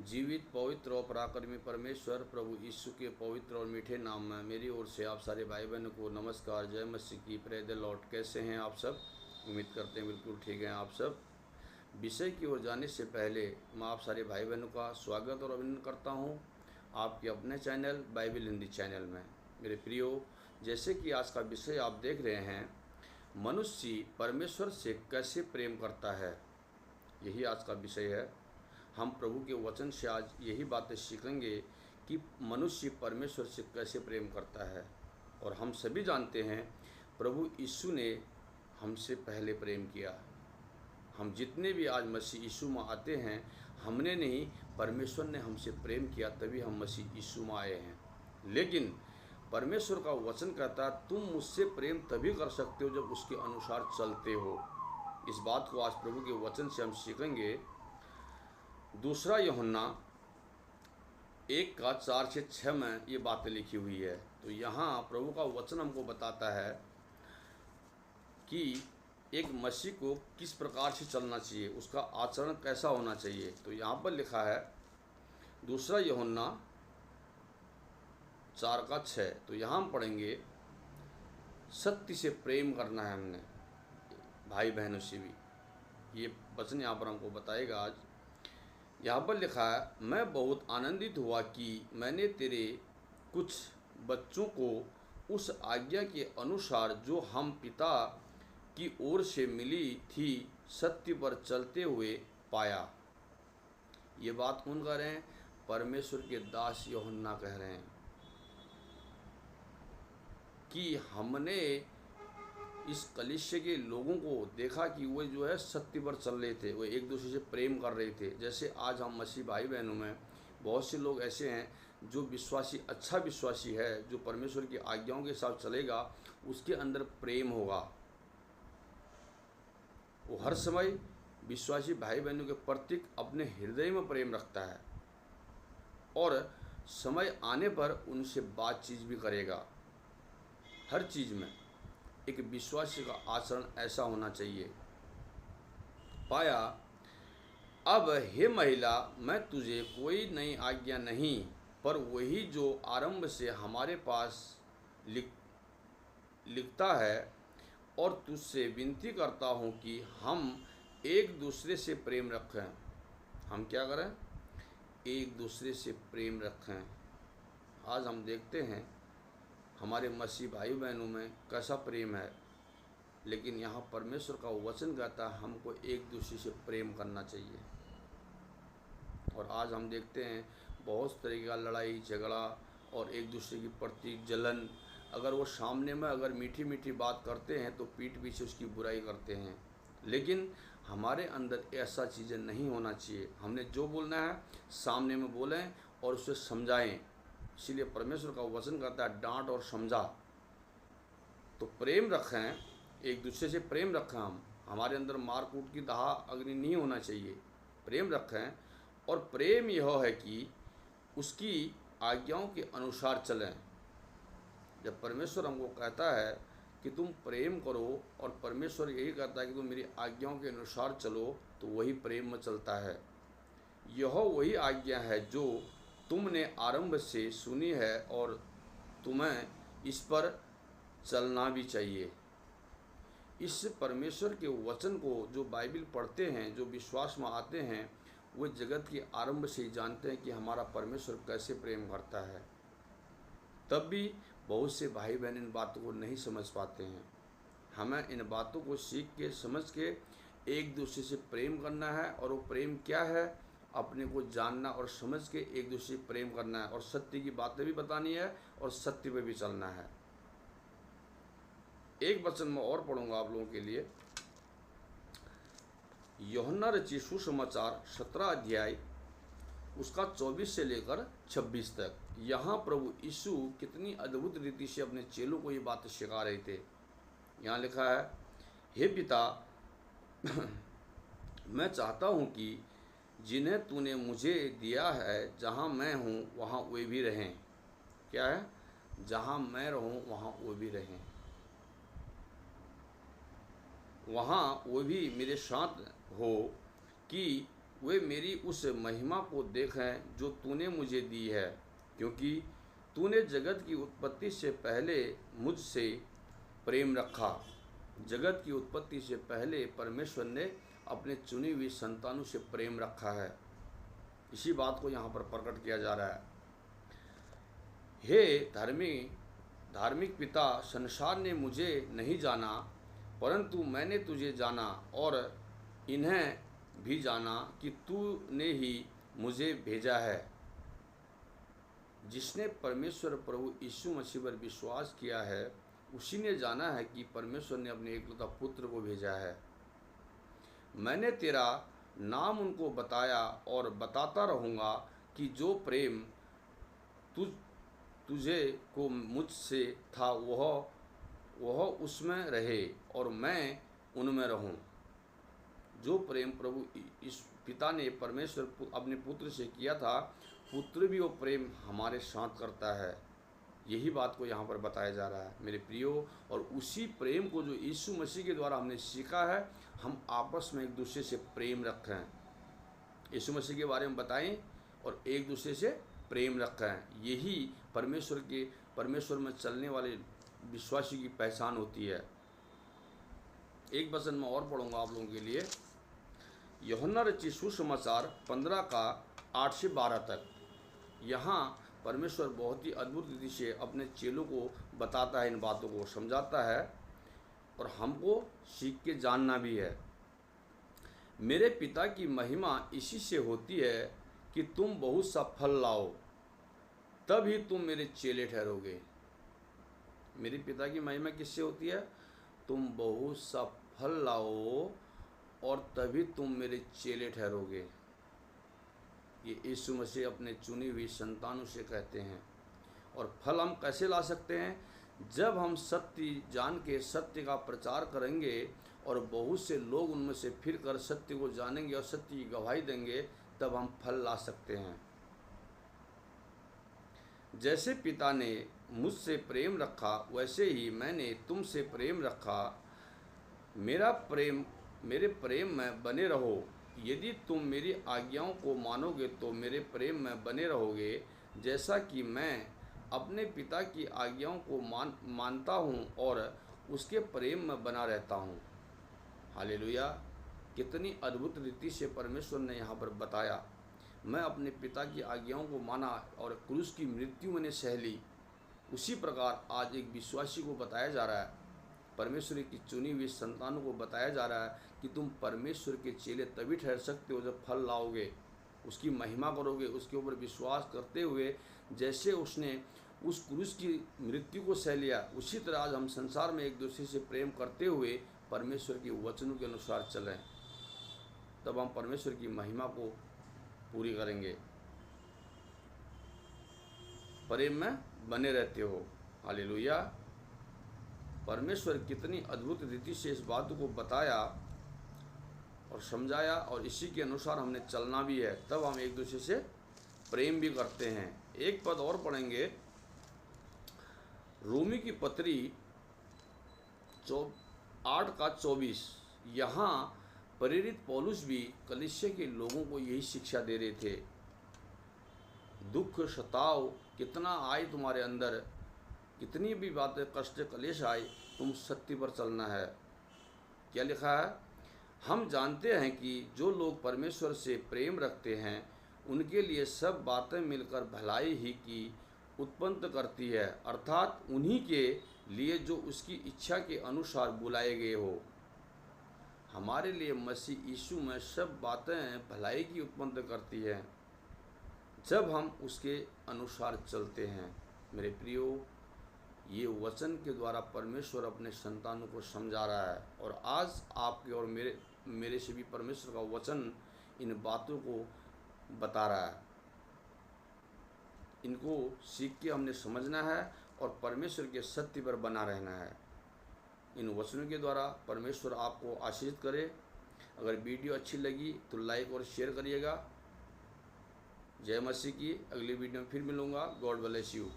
जीवित, पवित्र और पराक्रमी परमेश्वर प्रभु यीशु के पवित्र और मीठे नाम में मेरी ओर से आप सारे भाई बहनों को नमस्कार। जय मसीह की, प्रेज द लॉर्ड। कैसे हैं आप सब? उम्मीद करते हैं बिल्कुल ठीक हैं आप सब। विषय की ओर जाने से पहले मैं आप सारे भाई बहनों का स्वागत और अभिनंदन करता हूं आपके अपने चैनल बाइबल हिंदी चैनल में। मेरे प्रियो, जैसे कि आज का विषय आप देख रहे हैं, मनुष्य परमेश्वर से कैसे प्रेम करता है, यही आज का विषय है। हम प्रभु के वचन से आज यही बातें सीखेंगे कि मनुष्य परमेश्वर से कैसे प्रेम करता है। और हम सभी जानते हैं प्रभु यीशु ने हमसे पहले प्रेम किया। हम जितने भी आज मसीह यीशु में आते हैं, हमने नहीं, परमेश्वर ने हमसे प्रेम किया, तभी हम मसीह यीशु में आए हैं। लेकिन परमेश्वर का वचन कहता है तुम मुझसे प्रेम तभी कर सकते हो जब उसके अनुसार चलते हो। इस बात को आज प्रभु के वचन से हम सीखेंगे। दूसरा यूहन्ना 1:4-6 में ये बातें लिखी हुई है। तो यहाँ प्रभु का वचन हमको बताता है कि एक मसीह को किस प्रकार से चलना चाहिए, उसका आचरण कैसा होना चाहिए। तो यहाँ पर लिखा है दूसरा यूहन्ना 4:6। तो यहाँ हम पढ़ेंगे, सत्य से प्रेम करना है हमने भाई बहनों से भी। ये वचन यहाँ पर हमको बताएगा आज। यहाँ पर लिखा है, मैं बहुत आनंदित हुआ कि मैंने तेरे कुछ बच्चों को उस आज्ञा के अनुसार जो हम पिता की ओर से मिली थी सत्य पर चलते हुए पाया। ये बात कौन कह रहे हैं? परमेश्वर के दास यूहन्ना कह रहे हैं कि हमने इस कलीसिया के लोगों को देखा कि वो जो है सत्य पर चल रहे थे, वो एक दूसरे से प्रेम कर रहे थे। जैसे आज हम मसीह भाई बहनों में बहुत से लोग ऐसे हैं जो विश्वासी, अच्छा विश्वासी है, जो परमेश्वर की आज्ञाओं के साथ चलेगा, उसके अंदर प्रेम होगा। वो हर समय विश्वासी भाई बहनों के प्रति अपने हृदय में प्रेम रखता है और समय आने पर उनसे बातचीत भी करेगा। हर चीज़ में एक विश्वासी का आचरण ऐसा होना चाहिए। पाया, अब हे महिला, मैं तुझे कोई नई आज्ञा नहीं, पर वही जो आरंभ से हमारे पास लिखता है, और तुझसे विनती करता हूँ कि हम एक दूसरे से प्रेम रखें। हम क्या करें? एक दूसरे से प्रेम रखें। आज हम देखते हैं हमारे मसीह भाई बहनों में कैसा प्रेम है, लेकिन यहाँ परमेश्वर का वचन कहता है हमको एक दूसरे से प्रेम करना चाहिए। और आज हम देखते हैं बहुत तरीके का लड़ाई झगड़ा और एक दूसरे की प्रति जलन। अगर वो सामने में अगर मीठी मीठी बात करते हैं तो पीठ पीछे उसकी बुराई करते हैं। लेकिन हमारे अंदर ऐसा चीज़ें नहीं होना चाहिए। हमने जो बोलना है सामने में बोलें और उसे समझाएं। इसीलिए परमेश्वर का वचन कहता है डांट और समझा। तो प्रेम रखें, एक दूसरे से प्रेम रखें। हमारे अंदर मारकूट की दाह अग्नि नहीं होना चाहिए। प्रेम रखें, और प्रेम यह है कि उसकी आज्ञाओं के अनुसार चलें। जब परमेश्वर हमको कहता है कि तुम प्रेम करो, और परमेश्वर यही कहता है कि तुम मेरी आज्ञाओं के अनुसार चलो, तो वही प्रेम में चलता है। यह वही आज्ञा है जो तुमने आरंभ से सुनी है, और तुम्हें इस पर चलना भी चाहिए। इस परमेश्वर के वचन को जो बाइबल पढ़ते हैं, जो विश्वास में आते हैं, वो जगत के आरंभ से ही जानते हैं कि हमारा परमेश्वर कैसे प्रेम करता है। तब भी बहुत से भाई बहन इन बातों को नहीं समझ पाते हैं। हमें इन बातों को सीख के, समझ के एक दूसरे से प्रेम करना है। और वो प्रेम क्या है, अपने को जानना और समझ के एक दूसरे से प्रेम करना है, और सत्य की बातें भी बतानी है और सत्य पे भी चलना है। एक वचन में और पढ़ूंगा आप लोगों के लिए, यूहन्ना रचित सुसमाचार 17 अध्याय उसका 24 से लेकर 26 तक। यहाँ प्रभु यीशु कितनी अद्भुत रीति से अपने चेलों को ये बातें सिखा रहे थे। यहाँ लिखा है, हे पिता, मैं चाहता हूँ कि जिन्हें तूने मुझे दिया है, जहाँ मैं हूँ वहाँ वे भी रहें। क्या है? जहाँ मैं रहूँ वहाँ वो भी रहें, वहाँ वो भी मेरे साथ हो, कि वे मेरी उस महिमा को देखें जो तूने मुझे दी है, क्योंकि तूने जगत की उत्पत्ति से पहले मुझसे प्रेम रखा। जगत की उत्पत्ति से पहले परमेश्वर ने अपने चुनी हुई संतानों से प्रेम रखा है। इसी बात को यहाँ पर प्रकट किया जा रहा है। हे धार्मिक पिता, संसार ने मुझे नहीं जाना, परंतु मैंने तुझे जाना और इन्हें भी जाना कि तूने ही मुझे भेजा है। जिसने परमेश्वर प्रभु यीशु मसीह पर विश्वास किया है, उसी ने जाना है कि परमेश्वर ने अपने एकलौता पुत्र को भेजा है। मैंने तेरा नाम उनको बताया और बताता रहूँगा कि जो प्रेम तुझे को मुझसे था वह उसमें रहे और मैं उनमें रहूं। जो प्रेम प्रभु इस पिता ने परमेश्वर अपने पुत्र से किया था, पुत्र भी वो प्रेम हमारे साथ करता है। यही बात को यहाँ पर बताया जा रहा है मेरे प्रियो। और उसी प्रेम को जो यीशु मसीह के द्वारा हमने सीखा है, हम आपस में एक दूसरे से प्रेम रखें। यीशु मसीह के बारे में बताएं और एक दूसरे से प्रेम रखें। यही परमेश्वर में चलने वाले विश्वासी की पहचान होती है। एक वचन में और पढ़ूंगा आप लोगों के लिए, यूहन्ना रचित सुसमाचार 15 का 8 से 12 तक। यहाँ परमेश्वर बहुत ही अद्भुत रीति से अपने चेलों को बताता है, इन बातों को समझाता है और हमको सीख के जानना भी है। मेरे पिता की महिमा इसी से होती है कि तुम बहुत सा फल लाओ, तभी तुम मेरे चेले ठहरोगे। मेरे पिता की महिमा किससे होती है? तुम बहुत सा फल लाओ और तभी तुम मेरे चेले ठहरोगे। ये यीशु मसीह अपने चुनी हुई संतानों से कहते हैं। और फल हम कैसे ला सकते हैं? जब हम सत्य जान के सत्य का प्रचार करेंगे और बहुत से लोग उनमें से फिर कर सत्य को जानेंगे और सत्य की गवाही देंगे, तब हम फल ला सकते हैं। जैसे पिता ने मुझसे प्रेम रखा, वैसे ही मैंने तुमसे प्रेम रखा। मेरे प्रेम में बने रहो। यदि तुम मेरी आज्ञाओं को मानोगे तो मेरे प्रेम में बने रहोगे, जैसा कि मैं अपने पिता की आज्ञाओं को मानता हूँ और उसके प्रेम में बना रहता हूँ। हालेलुया! कितनी अद्भुत रीति से परमेश्वर ने यहाँ पर बताया। मैं अपने पिता की आज्ञाओं को माना और क्रूस की मृत्यु मैंने सह ली। उसी प्रकार आज एक विश्वासी को बताया जा रहा है, परमेश्वर की चुनी हुई संतानों को बताया जा रहा है कि तुम परमेश्वर के चेले तभी ठहर सकते हो जब फल लाओगे, उसकी महिमा करोगे, उसके ऊपर विश्वास करते हुए। जैसे उसने उस क्रूस की मृत्यु को सह लिया, उसी तरह आज हम संसार में एक दूसरे से प्रेम करते हुए परमेश्वर के वचनों के अनुसार चलें, तब हम परमेश्वर की महिमा को पूरी करेंगे। प्रेम में बने रहते हो। हालेलुया! परमेश्वर कितनी अद्भुत रीति से इस बात को बताया और समझाया, और इसी के अनुसार हमने चलना भी है, तब हम एक दूसरे से प्रेम भी करते हैं। एक पद और पढ़ेंगे, रोमी की पत्री 8 का 24। यहाँ प्रेरित पौलुस भी कलीसिया के लोगों को यही शिक्षा दे रहे थे। दुख सताव कितना आए तुम्हारे अंदर, कितनी भी बातें कष्ट कलेश आए, तुम सत्य पर चलना है। क्या लिखा है? हम जानते हैं कि जो लोग परमेश्वर से प्रेम रखते हैं उनके लिए सब बातें मिलकर भलाई ही की उत्पन्न करती है, अर्थात उन्हीं के लिए जो उसकी इच्छा के अनुसार बुलाए गए हो। हमारे लिए मसीह यीशु में सब बातें भलाई की उत्पन्न करती हैं जब हम उसके अनुसार चलते हैं। मेरे प्रियो, ये वचन के द्वारा परमेश्वर अपने संतानों को समझा रहा है, और आज आपके और मेरे से भी परमेश्वर का वचन इन बातों को बता रहा है। इनको सीख के हमने समझना है और परमेश्वर के सत्य पर बना रहना है। इन वचनों के द्वारा परमेश्वर आपको आशीषित करे। अगर वीडियो अच्छी लगी तो लाइक और शेयर करिएगा। जय मसीह की। अगली वीडियो में फिर मिलूँगा। God bless you.